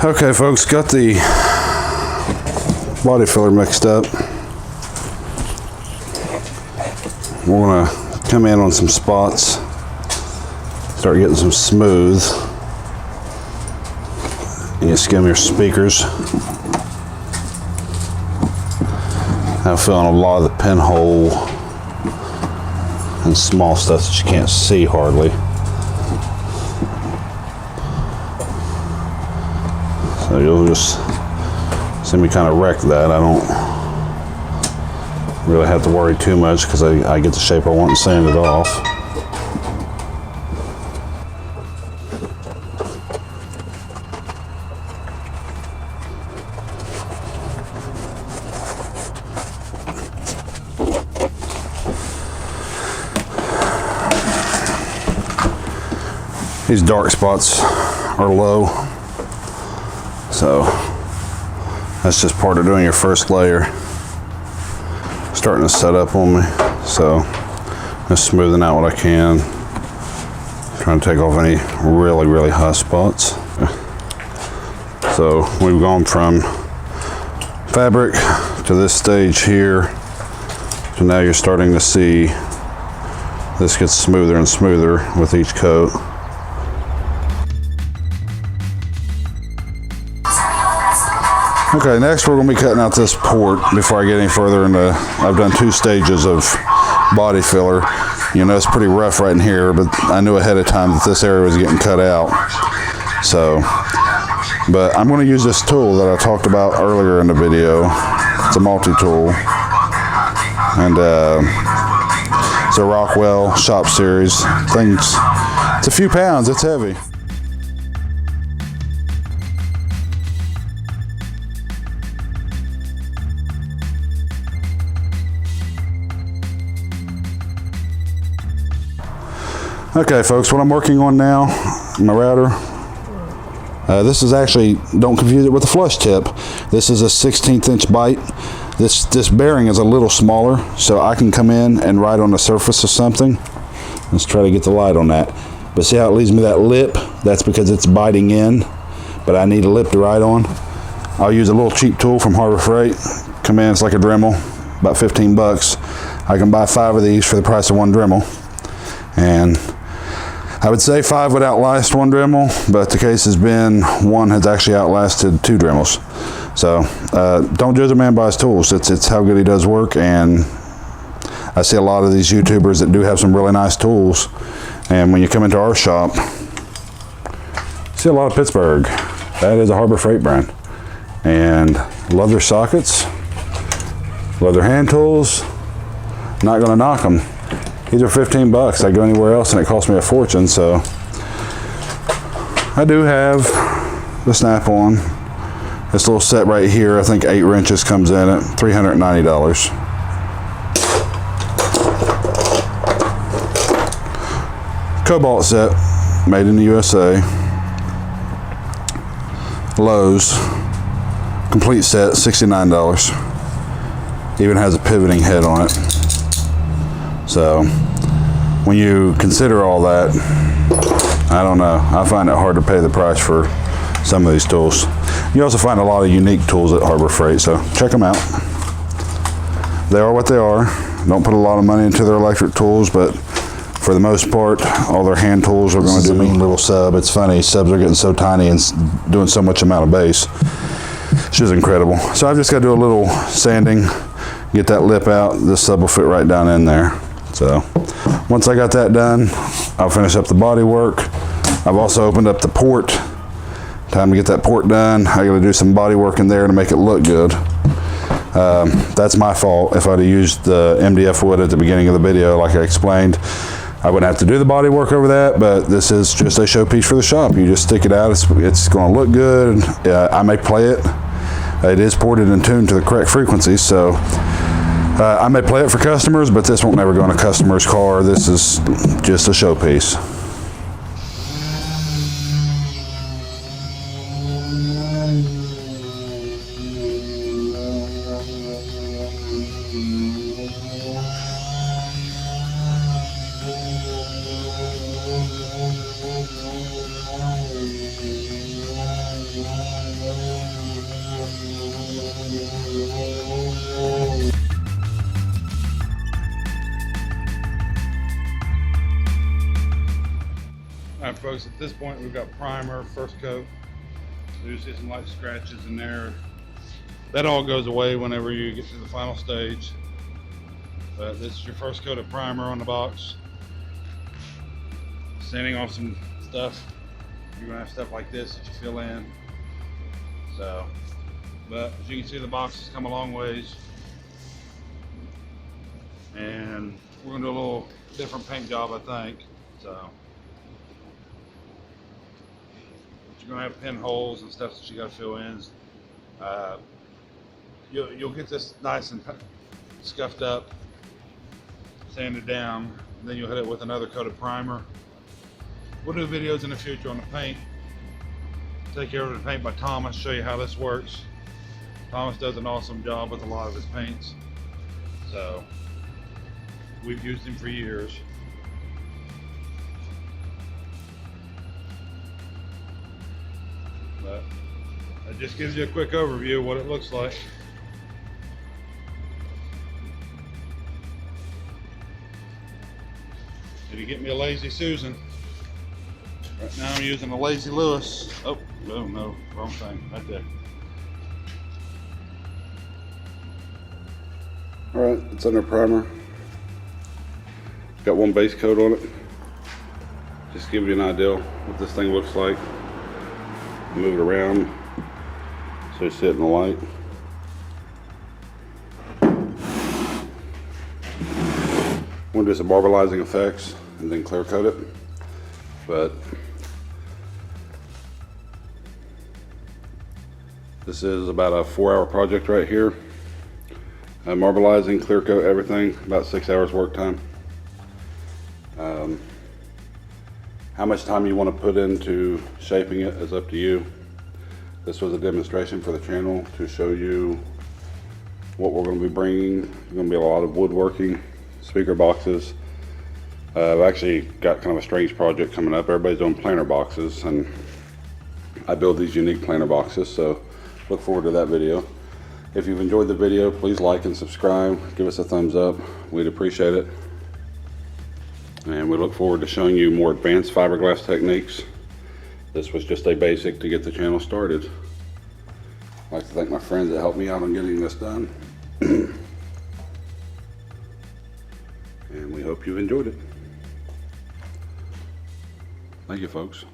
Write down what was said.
Okay folks, got the body filler mixed up. We're gonna come in on some spots, start getting some smooth. You skim your speakers. I'm feeling a lot of the pinhole and small stuff that you can't see hardly. So you'll just see me kind of wreck that. I don't really have to worry too much because I get the shape I want and sand it off. These dark spots are low, so that's just part of doing your first layer. Starting to set up on me, so just smoothing out what I can. Trying to take off any really high spots. So we've gone from fabric to this stage here, so now you're starting to see this gets smoother and smoother with each coat. Okay, next we're going to be cutting out this port before I get any further into. I've done 2 stages of body filler. You know, it's pretty rough right in here, but I knew ahead of time that this area was getting cut out. So, but I'm going to use this tool that I talked about earlier in the video. It's a multi-tool. And it's a Rockwell Shop Series. It's a few pounds, it's heavy. Okay folks, what I'm working on now, my router, this is actually, don't confuse it with a flush tip. This is a 16th inch bite. This bearing is a little smaller, so I can come in and write on the surface of something. Let's try to get the light on that. But see how it leaves me that lip? That's because it's biting in, but I need a lip to write on. I'll use a little cheap tool from Harbor Freight. Come in, it's like a Dremel, about 15 bucks. I can buy 5 of these for the price of 1 Dremel. And I would say 5 would outlast 1 Dremel, but the case has been 1 has actually outlasted 2 Dremels. So don't judge a man by his tools. It's how good he does work. And I see a lot of these YouTubers that do have some really nice tools. And when you come into our shop, you see a lot of Pittsburgh. That is a Harbor Freight brand. And love their sockets, love their hand tools. Not gonna knock them. These are 15 bucks. I go anywhere else and it costs me a fortune, so. I do have the snap-on. This little set right here, I think 8 wrenches comes in at $390. Cobalt set, made in the USA. Lowe's, complete set, $69. Even has a pivoting head on it. So when you consider all that, I don't know, I find it hard to pay the price for some of these tools. You also find a lot of unique tools at Harbor Freight, so check them out. They are what they are. Don't put a lot of money into their electric tools, but for the most part, all their hand tools are going to do. This is a mean little sub. It's funny, subs are getting so tiny and doing so much amount of bass. It's just incredible. So I've just got to do a little sanding, get that lip out. This sub will fit right down in there. So once I got that done, I'll finish up the body work. I've also opened up the port. Time to get that port done. I got to do some body work in there to make it look good. That's my fault. If I'd have used the MDF wood at the beginning of the video, like I explained, I wouldn't have to do the body work over that, but this is just a showpiece for the shop. You just stick it out, it's going to look good. I may play it. It is ported and tuned to the correct frequencies, so I may play it for customers, but this won't never go in a customer's car. This is just a showpiece. folks, at this point we've got primer, first coat. You see some light scratches in there. That all goes away whenever you get to the final stage. But this is your first coat of primer on the box. Sanding off some stuff. You're gonna have stuff like this that you fill in. So, but as you can see, the box has come a long ways. And we're gonna do a little different paint job, I think. So, you're gonna have pinholes and stuff that you gotta fill in. You'll get this nice and scuffed up, sanded down, and then you'll hit it with another coat of primer. We'll do videos in the future on the paint. Take you over to the paint by Thomas, show you how this works. Thomas does an awesome job with a lot of his paints. So, we've used him for years. But it just gives you a quick overview of what it looks like. Did you get me a Lazy Susan? Right now I'm using a Lazy Lewis. Oh, no, wrong thing, right there. All right, it's under primer. Got one base coat on it. Just to give you an idea what this thing looks like. Move it around so you see it in the light. We'll do some marblizing effects and then clear coat it. But this is about a 4-hour project right here. Marblizing, clear coat, everything, about 6 hours work time. How much time you want to put into shaping it is up to you. This was a demonstration for the channel to show you what we're going to be bringing. There's going to be a lot of woodworking, speaker boxes. I've actually got kind of a strange project coming up. Everybody's doing planter boxes, and I build these unique planter boxes, so look forward to that video. If you've enjoyed the video, please like and subscribe. Give us a thumbs up. We'd appreciate it. And we look forward to showing you more advanced fiberglass techniques. This was just a basic to get the channel started. I'd like to thank my friends that helped me out on getting this done. And we hope you've enjoyed it. Thank you, folks.